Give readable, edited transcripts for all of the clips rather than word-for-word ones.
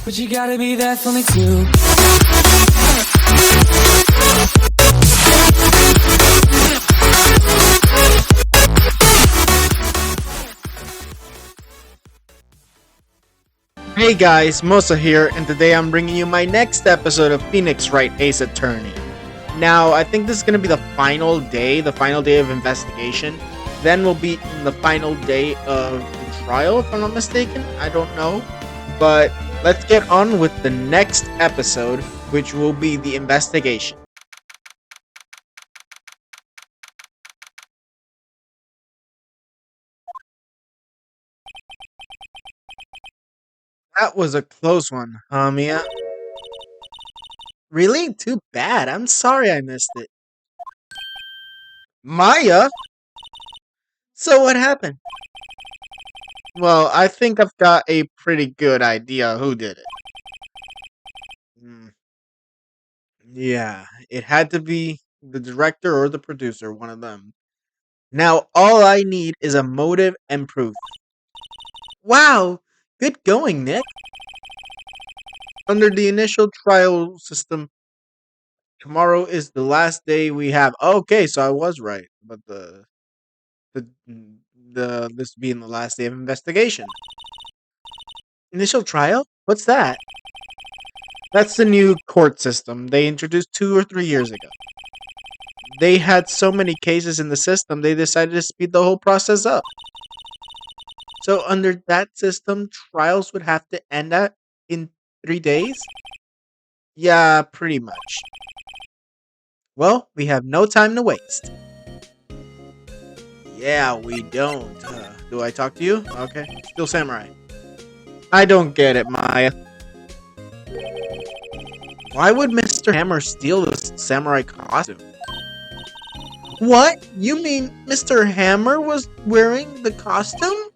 But you gotta be there for me too. Hey guys, Mosa here, and today I'm bringing you my next episode of Phoenix Wright Ace Attorney. Now, I think this is going to be the final day of investigation. Then will be the final day of the trial, if I'm not mistaken. I don't know. But let's get on with the next episode, which will be the investigation. That was a close one, huh, Mia? Really? Too bad. I'm sorry I missed it. Maya? So what happened? Well, I think I've got a pretty good idea who did it. Hmm. Yeah, it had to be the director or the producer, one of them. Now, all I need is a motive and proof. Wow, good going, Nick. Under the initial trial system, tomorrow is the last day we have. Okay, so I was right, but the this being the last day of investigation. Initial trial? What's that? That's the new court system they introduced 2 or 3 years ago. They had so many cases in the system, they decided to speed the whole process up. So under that system, trials would have to end at in 3 days? Yeah, pretty much. Well, we have no time to waste. Yeah, we don't. Do I talk to you? Okay. Still samurai. I don't get it, Maya. Why would Mr. Hammer steal this samurai costume? What? You mean Mr. Hammer was wearing the costume?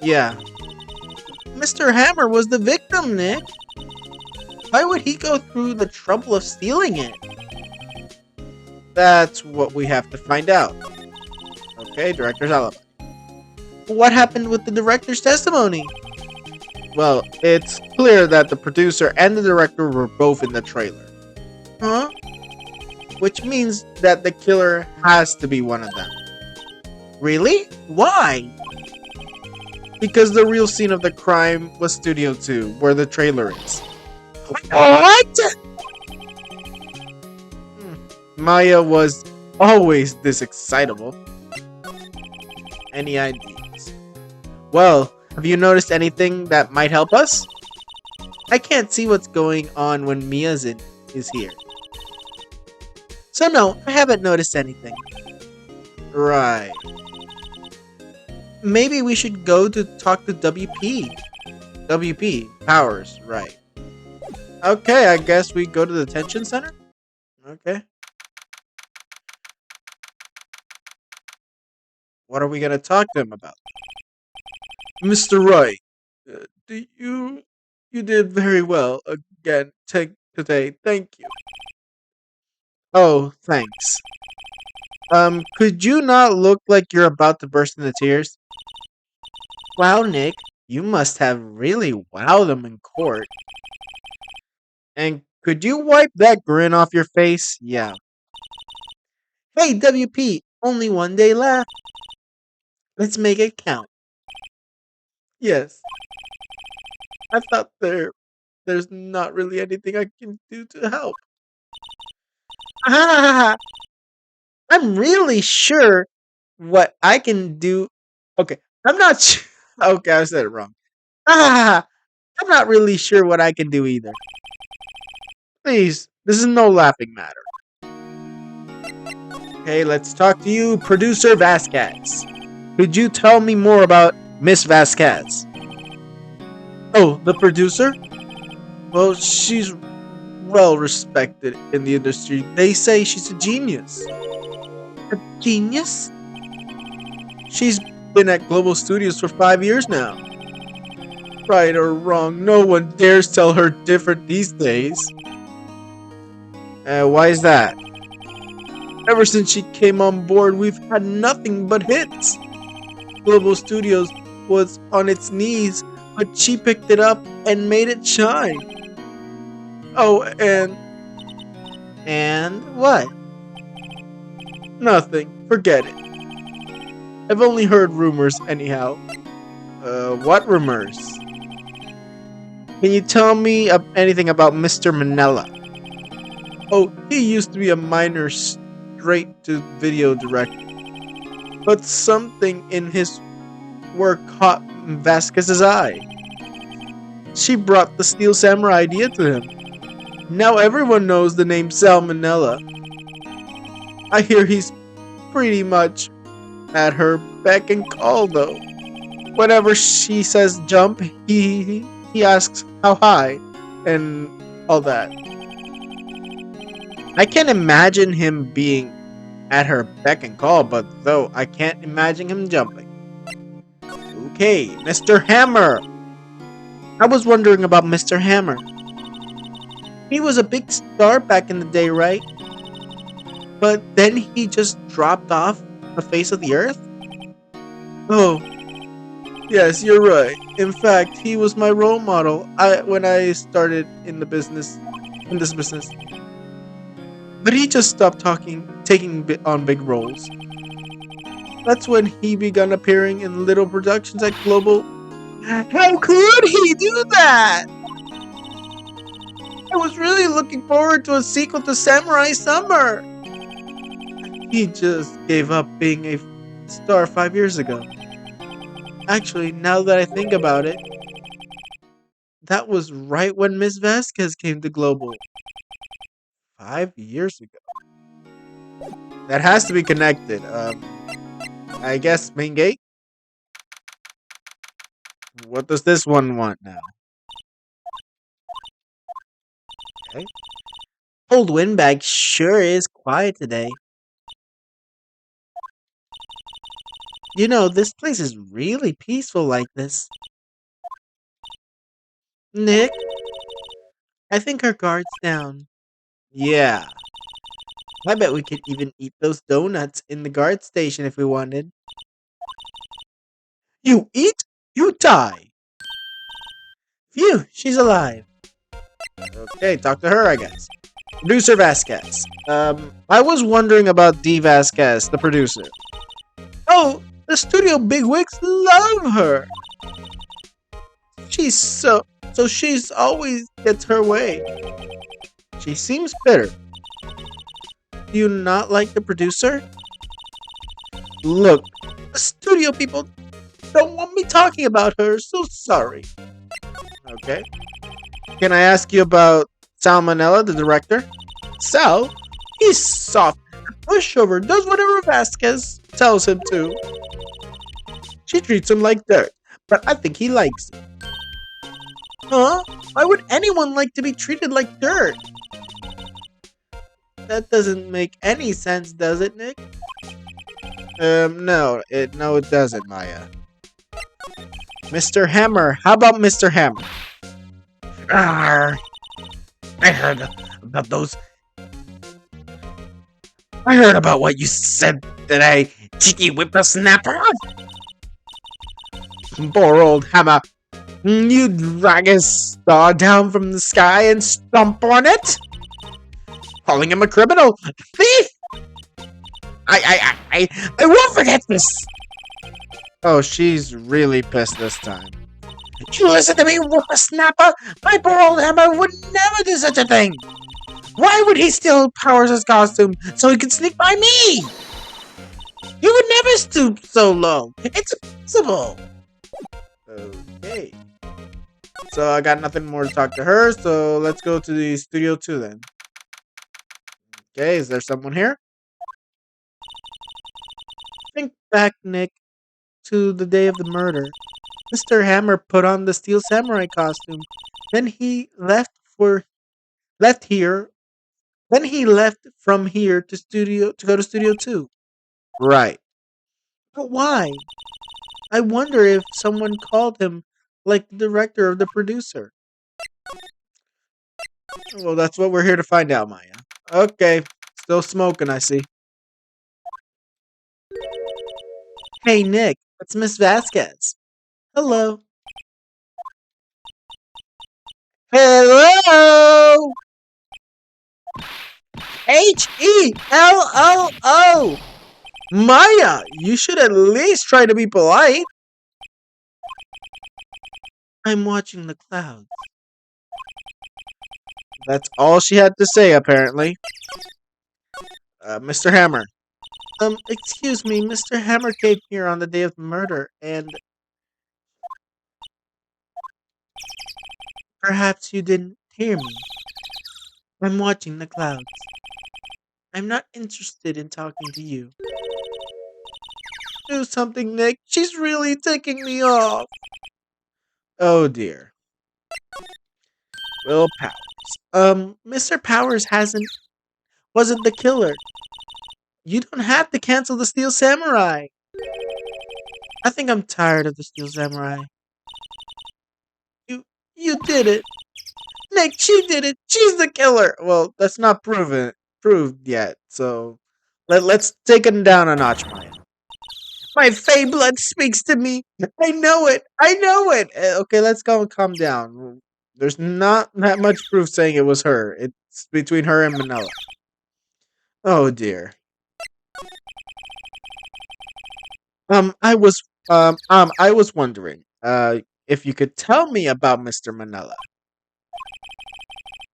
Yeah. Mr. Hammer was the victim, Nick. Why would he go through the trouble of stealing it? That's what we have to find out. Okay, director's alibi. What happened with the director's testimony? Well, it's clear that the producer and the director were both in the trailer. Huh? Which means that the killer has to be one of them. Really? Why? Because the real scene of the crime was Studio 2, where the trailer is. What? Maya was always this excitable. Any ideas? Well, have you noticed anything that might help us? I can't see what's going on when Mia's is here. So no, I haven't noticed anything. Right. Maybe we should go to talk to WP. WP, Powers, right. Okay, I guess we go to the detention center? Okay. What are we gonna talk to him about? Mr. Wright, you did very well again today. Thank you. Oh, thanks. Could you not look like you're about to burst into tears? Wow, Nick, you must have really wowed them in court. And could you wipe that grin off your face? Yeah. Hey, WP, only one day left. Let's make it count. Yes. I thought there's not really anything I can do to help. I'm really sure what I can do. Okay, I'm not sure. Okay, I said it wrong. I'm not really sure what I can do either. Please, this is no laughing matter. Okay, let's talk to you, Producer Vasquez. Could you tell me more about Miss Vasquez? Oh, the producer? Well, she's well respected in the industry. They say she's a genius. A genius? She's been at Global Studios for 5 years now. Right or wrong, no one dares tell her different these days. Why is that? Ever since she came on board, we've had nothing but hits. Global Studios was on its knees but she picked it up and made it shine. Oh, and what? Nothing. Forget it. I've only heard rumors anyhow. What rumors? Can you tell me anything about Mr. Manila? Oh, he used to be a minor straight to video director. But something in his work caught Vasquez's eye. She brought the Steel Samurai idea to him. Now everyone knows the name Salmonella. I hear he's pretty much at her beck and call though. Whenever she says jump, he asks how high and all that. I can't imagine him being at her beck and call, but though I can't imagine him jumping. Okay, Mr. Hammer. I was wondering about Mr. Hammer. He was a big star back in the day, right? But then he just dropped off the face of the earth? Oh, yes, you're right. In fact, he was my role model when I started in this business. But he just stopped taking on big roles. That's when he began appearing in little productions at Global. How could he do that? I was really looking forward to a sequel to Samurai Summer. He just gave up being a star 5 years ago. Actually, now that I think about it, that was right when Miss Vasquez came to Global. 5 years ago. That has to be connected. I guess main gate? What does this one want now? Okay. Old Windbag sure is quiet today. You know, this place is really peaceful like this. Nick, I think our guard's down. Yeah. I bet we could even eat those donuts in the guard station if we wanted. You eat, you die. Phew, she's alive. Okay, talk to her, I guess. Producer Vasquez. I was wondering about D. Vasquez, the producer. Oh, the studio bigwigs love her. She's so she's always gets her way. She seems bitter. Do you not like the producer? Look, the studio people don't want me talking about her, so sorry. Okay. Can I ask you about Salmonella, the director? Sal? He's soft. Pushover does whatever Vasquez tells him to. She treats him like dirt, but I think he likes it. Huh? Why would anyone like to be treated like dirt? That doesn't make any sense, does it, Nick? No, it doesn't, Maya. Mr. Hammer, how about Mr. Hammer? Arr, I heard about those. I heard about what you said today, cheeky whippersnapper. Poor old Hammer. You drag his star down from the sky and stomp on it? Calling him a criminal. Thief! I won't forget this. Oh, she's really pissed this time. You listen to me, whippersnapper. My poor old Hammer would never do such a thing. Why would he steal Powers' costume so he could sneak by me? You would never stoop so low. It's impossible. Okay. So I got nothing more to talk to her, so let's go to the studio 2 then. Okay, is there someone here? Think back, Nick, to the day of the murder. Mr. Hammer put on the Steel Samurai costume. Then he left here. Then he left from here to go to Studio 2. Right. But why? I wonder if someone called him like the director or the producer. Well, that's what we're here to find out, Maya. Okay. Still smoking, I see. Hey, Nick. It's Miss Vasquez. Hello. Hello! Helloo! Maya, you should at least try to be polite. I'm watching the clouds. That's all she had to say, apparently. Mr. Hammer. Excuse me, Mr. Hammer came here on the day of the murder, and perhaps you didn't hear me. I'm watching the clouds. I'm not interested in talking to you. Do something, Nick. She's really ticking me off. Oh dear. Will Powers. Mr. Powers wasn't the killer. You don't have to cancel the Steel Samurai. I think I'm tired of the Steel Samurai. You you did it. Nick, she did it. She's the killer. Well, that's not proved yet. So let's take it down a notch, Maya. My Fey blood speaks to me. I know it. I know it. Okay, let's go and calm down. There's not that much proof saying it was her. It's between her and Manila. Oh dear. I was wondering, if you could tell me about Mr. Manila.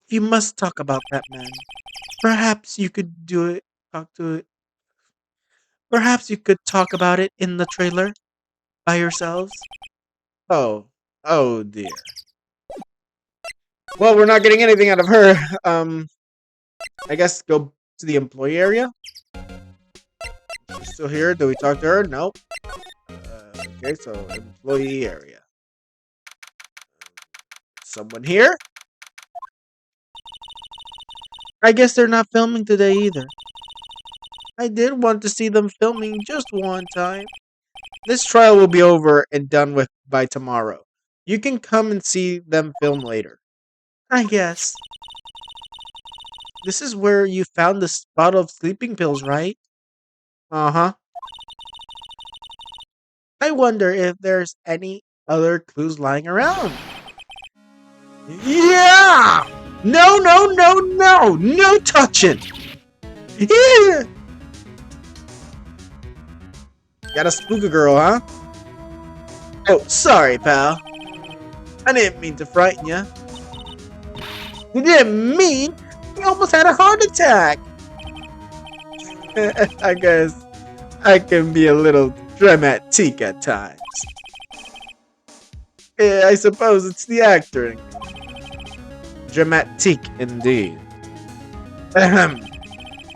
You must talk about that man. Perhaps you could do it. Talk to it. Perhaps you could talk about it in the trailer by yourselves. Oh, oh dear. Well, we're not getting anything out of her. I guess go to the employee area. She's still here. Do we talk to her? Nope. Okay, so employee area. Someone here? I guess they're not filming today either. I did want to see them filming just one time. This trial will be over and done with by tomorrow. You can come and see them film later. I guess. This is where you found this bottle of sleeping pills, right? Uh-huh. I wonder if there's any other clues lying around. Yeah! No, no, no, no! No touching! Yeah! Got a spooky girl, huh? Oh, sorry, pal. I didn't mean to frighten you. You didn't mean? You almost had a heart attack. I guess I can be a little dramatic at times. Yeah, I suppose it's the acting. Dramatic indeed. Ahem.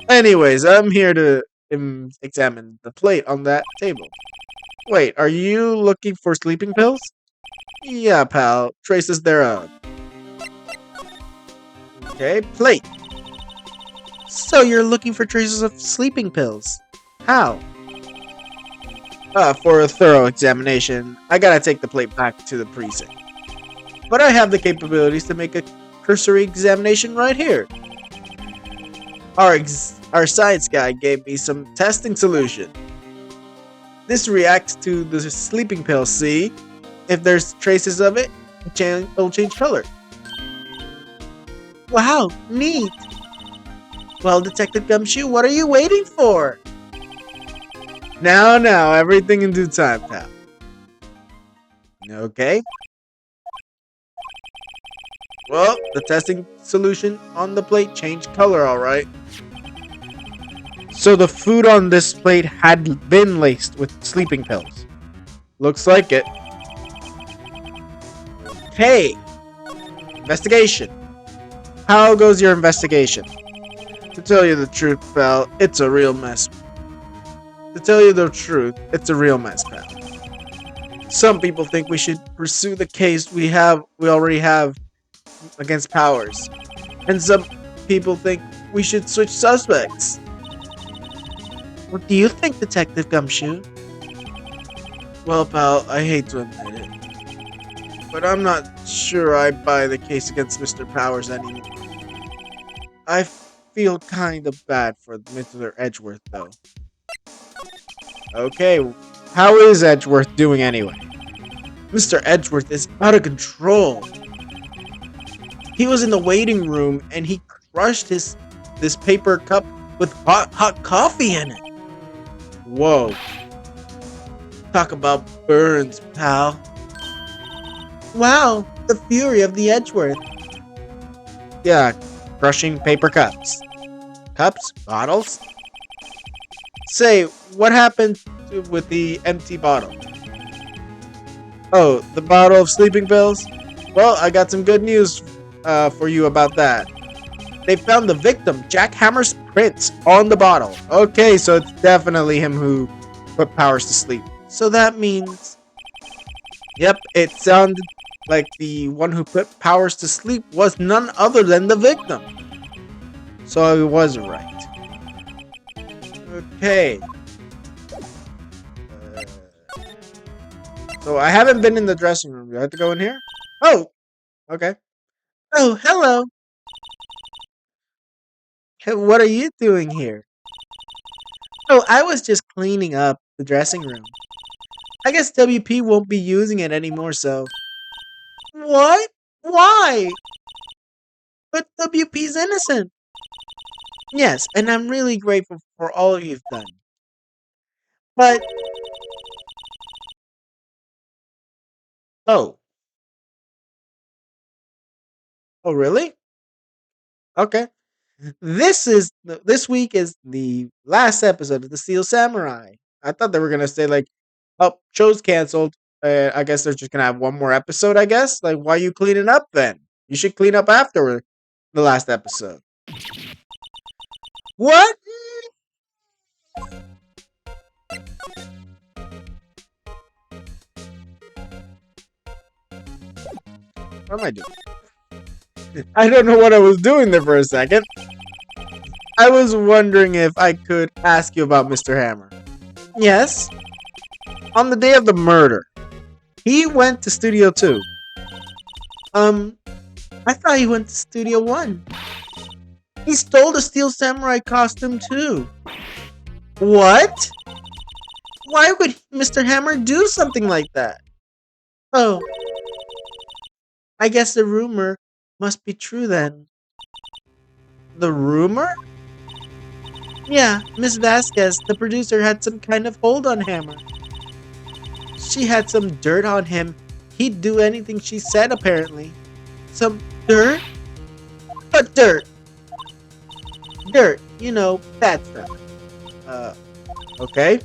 Anyways, I'm here to examine the plate on that table. Wait, are you looking for sleeping pills? Yeah, pal. Traces thereof. Okay, plate. So you're looking for traces of sleeping pills. How? For a thorough examination, I gotta take the plate back to the precinct. But I have the capabilities to make a cursory examination right here. Our science guy gave me some testing solution. This reacts to the sleeping pill, see? If there's traces of it, it'll change color. Wow, neat! Well, Detective Gumshoe, what are you waiting for? Now, everything in due time, pal. Okay. Well, the testing solution on the plate changed color, alright. So the food on this plate had been laced with sleeping pills. Looks like it. Okay. Investigation. How goes your investigation? To tell you the truth, pal, it's a real mess. To tell you the truth, it's a real mess, pal. Some people think we should pursue the case we already have against Powers. And some people think we should switch suspects. What do you think, Detective Gumshoe? Well, pal, I hate to admit it, but I'm not sure I buy the case against Mr. Powers anymore. I feel kind of bad for Mr. Edgeworth, though. Okay, how is Edgeworth doing anyway? Mr. Edgeworth is out of control. He was in the waiting room and he crushed this paper cup with hot coffee in it. Whoa. Talk about burns, pal. Wow, the fury of the Edgeworth. Yeah, crushing paper cups. Cups? Bottles? Say, what happened with the empty bottle? Oh, the bottle of sleeping pills? Well, I got some good news for you about that. They found the victim, Jack Hammer's prints, on the bottle. Okay, so it's definitely him who put Powers to sleep. So that means... Yep, it sounded like the one who put Powers to sleep was none other than the victim. So I was right. Okay. So I haven't been in the dressing room. Do I have to go in here? Oh, okay. Oh, hello. Hey, what are you doing here? Oh, I was just cleaning up the dressing room. I guess WP won't be using it anymore, so... What? Why? But WP's innocent. Yes, and I'm really grateful for all you've done. But... Oh. Oh, really? Okay. This week is the last episode of the Steel Samurai. I thought they were gonna say like, oh, show's canceled. I guess they're just gonna have one more episode. I guess like, why you cleaning up then? You should clean up after the last episode. What? What am I doing? I don't know what I was doing there for a second. I was wondering if I could ask you about Mr. Hammer. Yes. On the day of the murder, he went to Studio 2. I thought he went to Studio 1. He stole the Steel Samurai costume too. What? Why would Mr. Hammer do something like that? Oh. I guess the rumor must be true then. The rumor? Yeah, Miss Vasquez, the producer, had some kind of hold on Hammer. She had some dirt on him. He'd do anything she said, apparently. Some dirt? What dirt? Dirt, you know, bad stuff. Okay.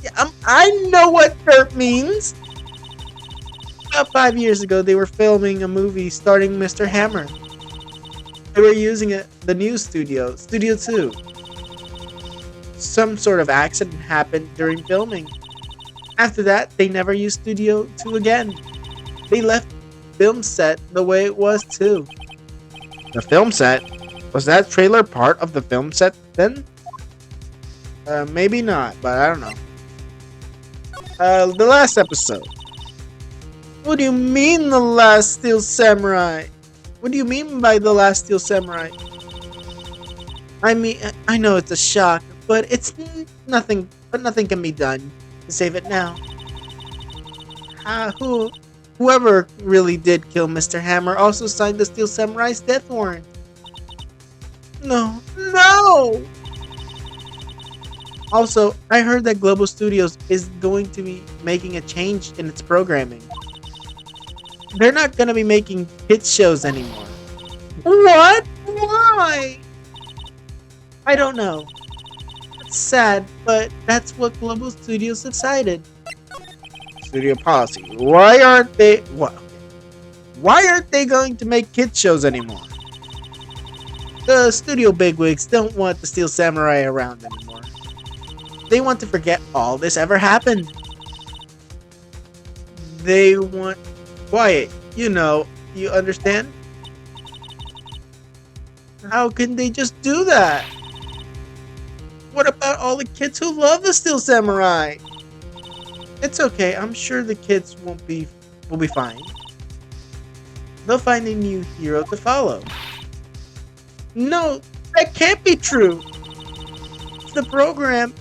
Yeah, I know what dirt means. About 5 years ago, they were filming a movie starring Mr. Hammer. They were using the new studio, Studio 2. Some sort of accident happened during filming. After that, they never used Studio 2 again. They left the film set the way it was too. The film set? Was that trailer part of the film set then? Maybe not, but I don't know. The last episode. What do you mean the last Steel Samurai? What do you mean by the last Steel Samurai? I mean, I know it's a shock, but it's nothing. But nothing can be done to save it now. Whoever really did kill Mr. Hammer also signed the Steel Samurai's death warrant. No. Also, I heard that Global Studios is going to be making a change in its programming. They're not going to be making kids shows anymore. What? Why? I don't know. It's sad, but that's what Global Studios decided. Studio policy. Why aren't they going to make kids shows anymore? The studio bigwigs don't want the Steel Samurai around anymore. They want to forget all this ever happened. They want quiet. You know, you understand? How can they just do that? What about all the kids who love the Steel Samurai? It's okay. I'm sure the kids will be fine. They'll find a new hero to follow. No, that can't be true. The program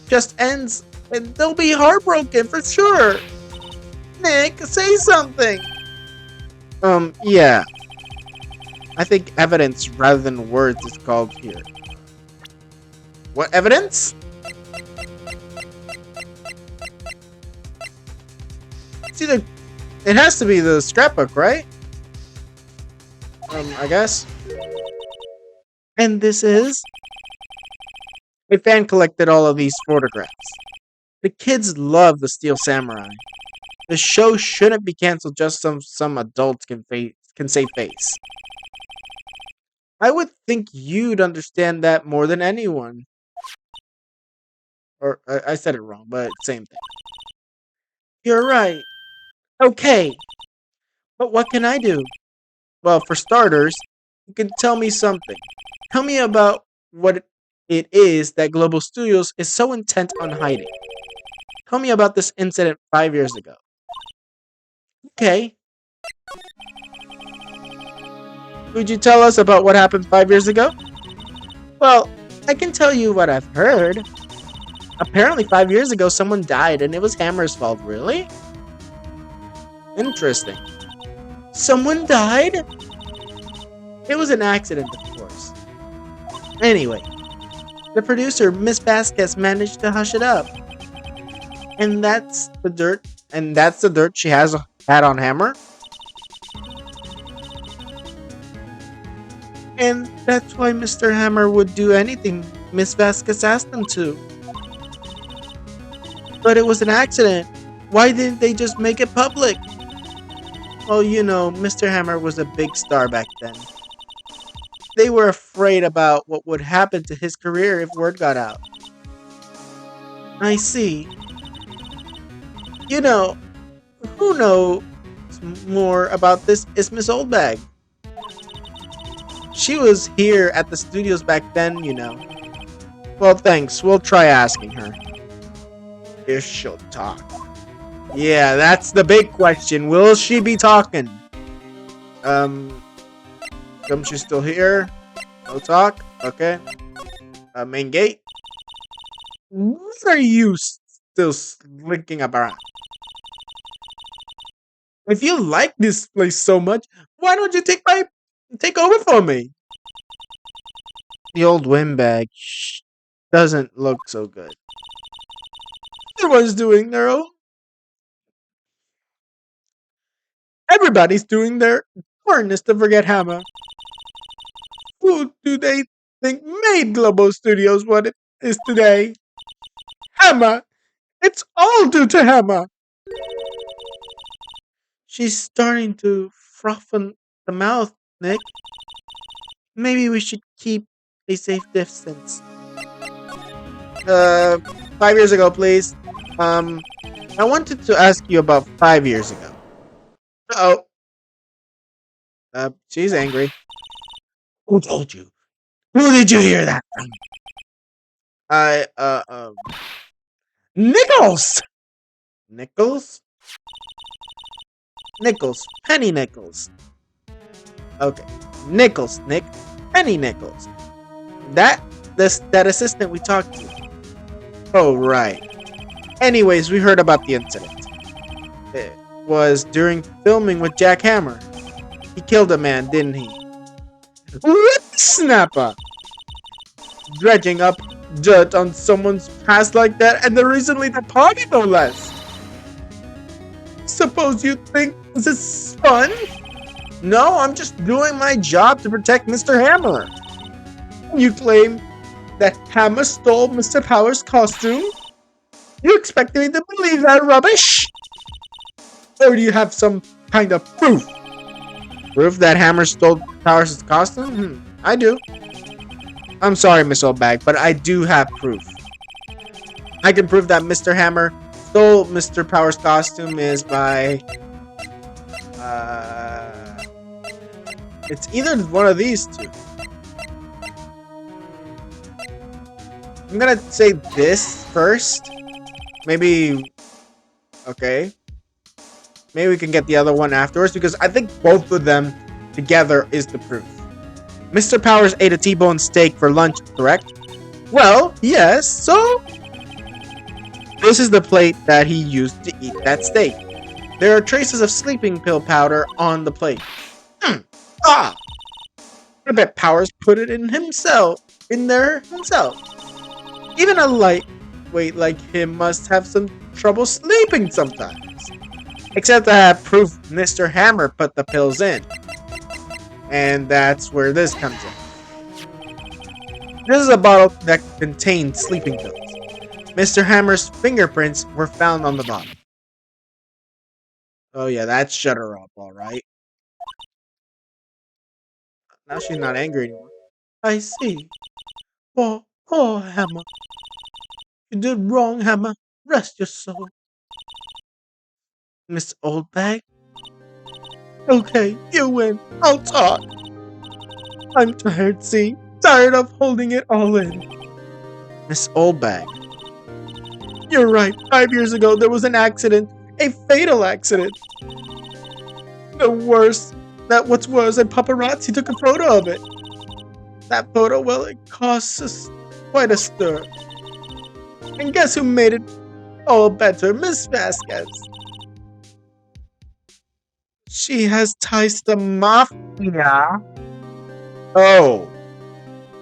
just ends and they'll be heartbroken for sure. Nick, say something. Yeah. I think evidence rather than words is called here. What evidence? It's either... It has to be the scrapbook, right? I guess. And this is... A fan collected all of these photographs. The kids love the Steel Samurai. The show shouldn't be canceled just so some adults can save face. I would think you'd understand that more than anyone. Or, I said it wrong, but same thing. You're right. Okay. But what can I do? Well, for starters, you can tell me something. Tell me about what it is that Global Studios is so intent on hiding. Tell me about this incident 5 years ago. Okay. Would you tell us about what happened 5 years ago? Well, I can tell you what I've heard. Apparently 5 years ago someone died and it was Hammer's fault. Really? Interesting. Someone died? It was an accident, of course. Anyway, the producer, Miss Vasquez, managed to hush it up. And that's the dirt. And that's the dirt she had on Hammer. And that's why Mr. Hammer would do anything Miss Vasquez asked him to. But it was an accident. Why didn't they just make it public? Well, you know, Mr. Hammer was a big star back then. They were afraid about what would happen to his career if word got out. I see. You know, who knows more about this is Miss Oldbag. She was here at the studios back then, you know. Well, thanks. We'll try asking her. If she'll talk. Yeah, that's the big question. Will she be talking? She's still here. No talk. Okay. Main gate. What are you still slinking about? If you like this place so much, why don't you take over for me? The old windbag doesn't look so good. Everyone's doing their own. Everybody's doing their hardness to forget Hammer. Who do they think made Global Studios what it is today? Hammer! It's all due to Hammer! She's starting to froth the mouth, Nick. Maybe we should keep a safe distance. 5 years ago, please. I wanted to ask you about 5 years ago. Uh-oh. She's angry. Who told you? Who did you hear that from? Nichols! Nichols? Nichols. Penny Nichols. Okay. Nichols, Nick. Penny Nichols. That assistant we talked to. Oh, right. Anyways, we heard about the incident. It was during filming with Jack Hammer. He killed a man, didn't he? What snapper? Dredging up dirt on someone's past like that, and they're recently departed, no less. Suppose you think this is fun? No, I'm just doing my job to protect Mr. Hammer. You claim that Hammer stole Mr. Power's costume? You expect me to believe that rubbish? Or do you have some kind of proof? Proof that Hammer stole Powers' costume? I do. I'm sorry, Miss Oldbag, but I do have proof. I can prove that Mr. Hammer stole Mr. Power's costume is by... It's either one of these two. I'm gonna say this first. Maybe... Okay. Maybe we can get the other one afterwards, because I think both of them together is the proof. Mr. Powers ate a T-bone steak for lunch, correct? Well, yes, so... This is the plate that he used to eat that steak. There are traces of sleeping pill powder on the plate. I bet Powers put it in there himself. Even a lightweight like him must have some trouble sleeping sometimes. Except I have proof Mr. Hammer put the pills in. And that's where this comes in. This is a bottle that contained sleeping pills. Mr. Hammer's fingerprints were found on the bottle. Oh yeah, that shut her up, alright. Now she's not angry anymore. I see. Poor Hammer. You did wrong, Hammer. Rest your soul. Miss Oldbag? Okay, you win. I'll talk. I'm tired, see? Tired of holding it all in. Miss Oldbag. You're right. 5 years ago, there was an accident. A fatal accident. What's worse, a paparazzi took a photo of it. That photo, well, it caused us quite a stir. And guess who made it all better? Miss Vasquez. She has ties to the mafia. Oh.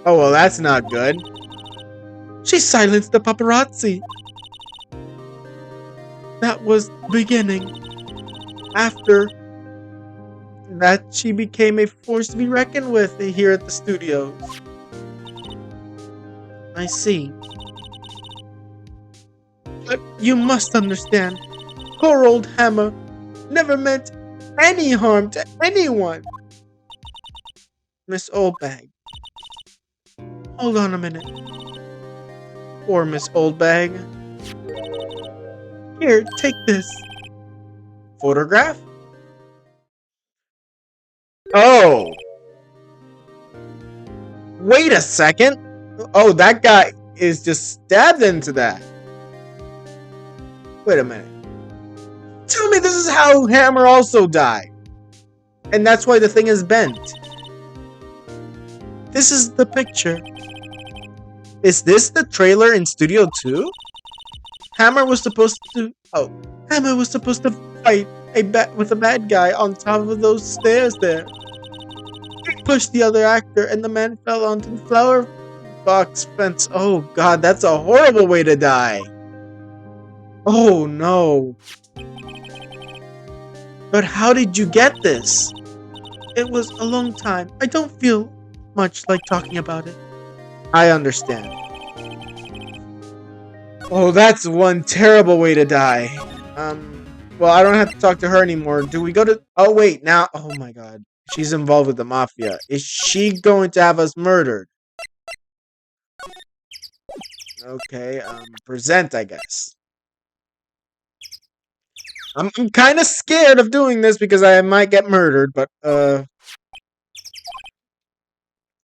Oh, well, that's not good. She silenced the paparazzi. That was the beginning. After that, she became a force to be reckoned with here at the studios. I see. But you must understand, poor old Hammer never meant any harm to anyone. Miss Oldbag. Hold on a minute. Poor Miss Oldbag. Here, take this. Photograph? Oh! Wait a second! Oh, that guy is just stabbed into that. Wait a minute. Tell me this is how Hammer also died. And that's why the thing is bent. This is the picture. Is this the trailer in Studio 2? Hammer was supposed to fight with a bad guy on top of those stairs there. He pushed the other actor and the man fell onto the flower box fence. Oh god, that's a horrible way to die. Oh no. But how did you get this? It was a long time. I don't feel much like talking about it. I understand. Oh, that's one terrible way to die. Well, I don't have to talk to her anymore. Do we go to... Oh, wait, now... Oh, my God. She's involved with the mafia. Is she going to have us murdered? Okay, present, I guess. I'm kind of scared of doing this because I might get murdered, but,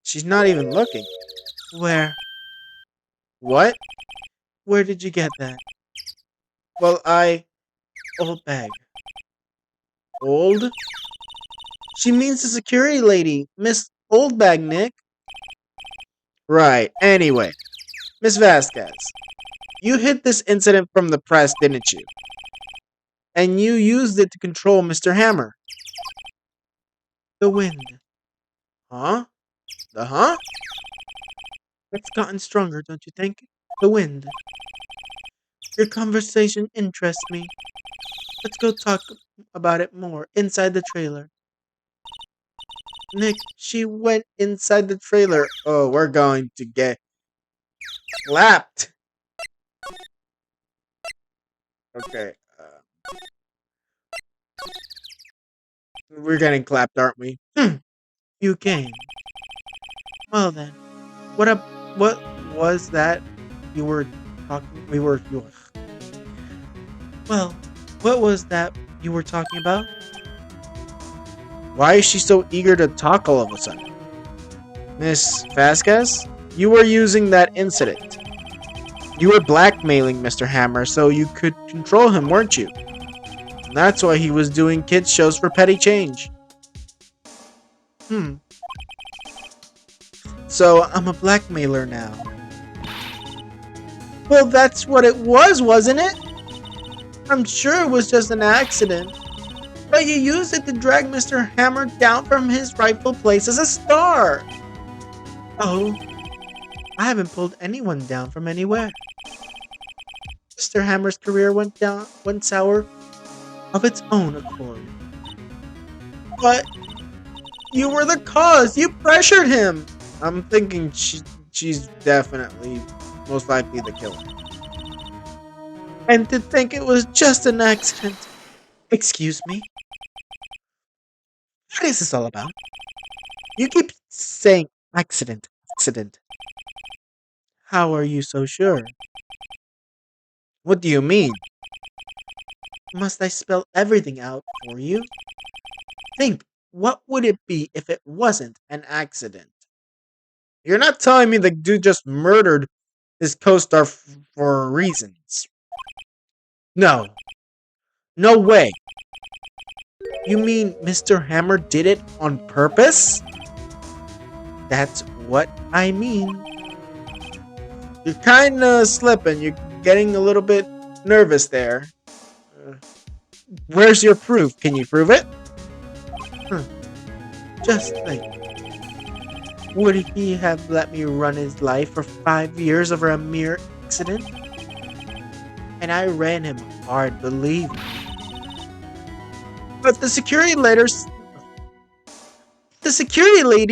she's not even looking. Where? What? Where did you get that? Well, Old bag. Old? She means the security lady, Miss Oldbag, Nick. Right, anyway. Miss Vasquez, you hid this incident from the press, didn't you? And you used it to control Mr. Hammer. The wind. Huh? The huh? It's gotten stronger, don't you think? The wind. Your conversation interests me. Let's go talk about it more inside the trailer. Nick, she went inside the trailer. Oh, we're going to get clapped. Okay. We're getting clapped, aren't we? You came. Well then, what was that you were talking? Well, what was that you were talking about? Why is she so eager to talk all of a sudden? Miss Vasquez, you were using that incident. You were blackmailing Mr. Hammer so you could control him, weren't you? And that's why he was doing kids shows for petty change. So I'm a blackmailer now. Well, that's what it was, wasn't it? I'm sure it was just an accident. But you used it to drag Mr. Hammer down from his rightful place as a star. Oh, I haven't pulled anyone down from anywhere. Mr. Hammer's career went sour of its own accord. But you were the cause. You pressured him. I'm thinking she's definitely, most likely the killer. And to think it was just an accident. Excuse me? What is this all about? You keep saying accident, accident. How are you so sure? What do you mean? Must I spell everything out for you? Think, what would it be if it wasn't an accident? You're not telling me the dude just murdered his co-star for reasons. No. No way. You mean Mr. Hammer did it on purpose? That's what I mean. You're kinda slipping. You're getting a little bit nervous there. Where's your proof? Can you prove it? Just think. Would he have let me run his life for 5 years over a mere accident? And I ran him hard, believe me. But the security lady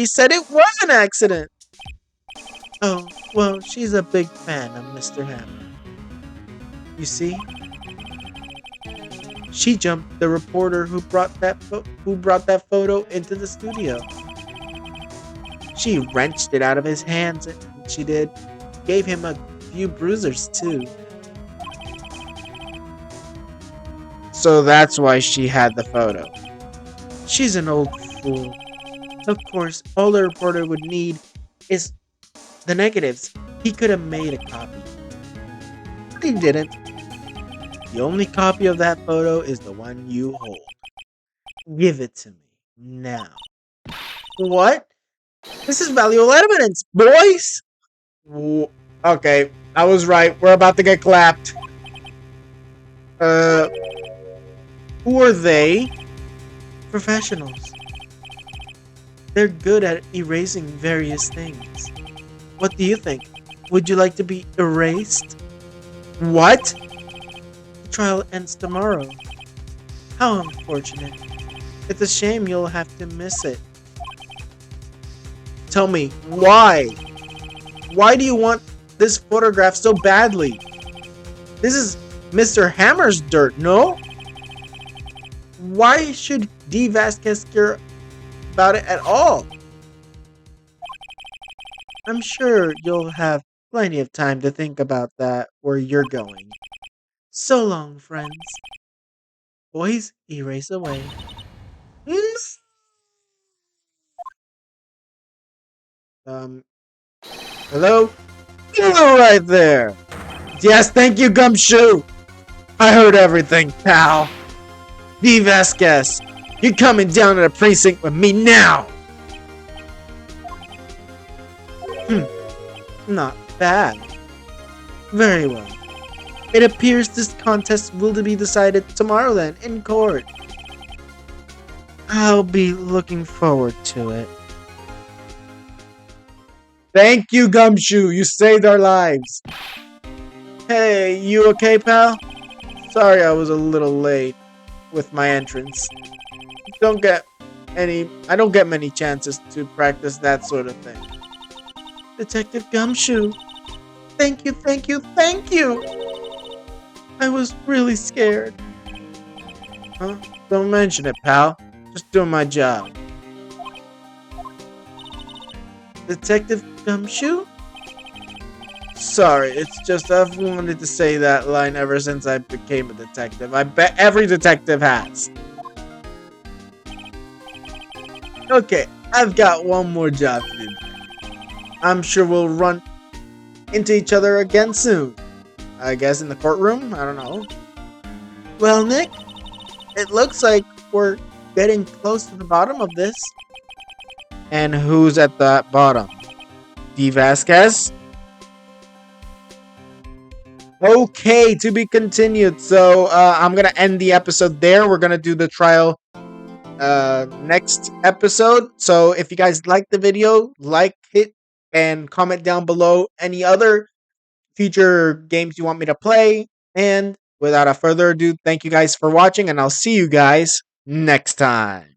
said it was an accident. Oh, well, she's a big fan of Mr. Hammer. You see? She jumped the reporter who brought that photo into the studio. She wrenched it out of his hands, and she gave him a few bruises too. So that's why she had the photo. She's an old fool. Of course, all the reporter would need is the negatives. He could have made a copy. But he didn't. The only copy of that photo is the one you hold. Give it to me now. What? This is valuable evidence, boys! Okay, I was right. We're about to get clapped. Who are they? Professionals. They're good at erasing various things. What do you think? Would you like to be erased? What? The trial ends tomorrow. How unfortunate. It's a shame you'll have to miss it. Tell me, why? Why do you want this photograph so badly? This is Mr. Hammer's dirt, no? Why should D. Vasquez care about it at all? I'm sure you'll have plenty of time to think about that where you're going. So long, friends. Boys, erase away. Hello? Hello right there! Yes, thank you, Gumshoe! I heard everything, pal! D. Vasquez, you're coming down to the precinct with me now! Not bad. Very well. It appears this contest will be decided tomorrow then, in court. I'll be looking forward to it. Thank you, Gumshoe. You saved our lives. Hey, you okay, pal? Sorry I was a little late with my entrance. I don't get many chances to practice that sort of thing. Detective Gumshoe. Thank you, thank you, thank you! I was really scared. Huh? Don't mention it, pal. Just doing my job. Detective Gumshoe? Sorry, it's just I've wanted to say that line ever since I became a detective. I bet every detective has. Okay, I've got one more job to do. I'm sure we'll run into each other again soon. I guess in the courtroom? I don't know. Well, Nick, it looks like we're getting close to the bottom of this. And who's at that bottom? D. Vasquez? Okay, to be continued. So I'm going to end the episode there. We're going to do the trial next episode. So if you guys like the video, like it and comment down below any other future games you want me to play. And without a further ado, thank you guys for watching, and I'll see you guys next time.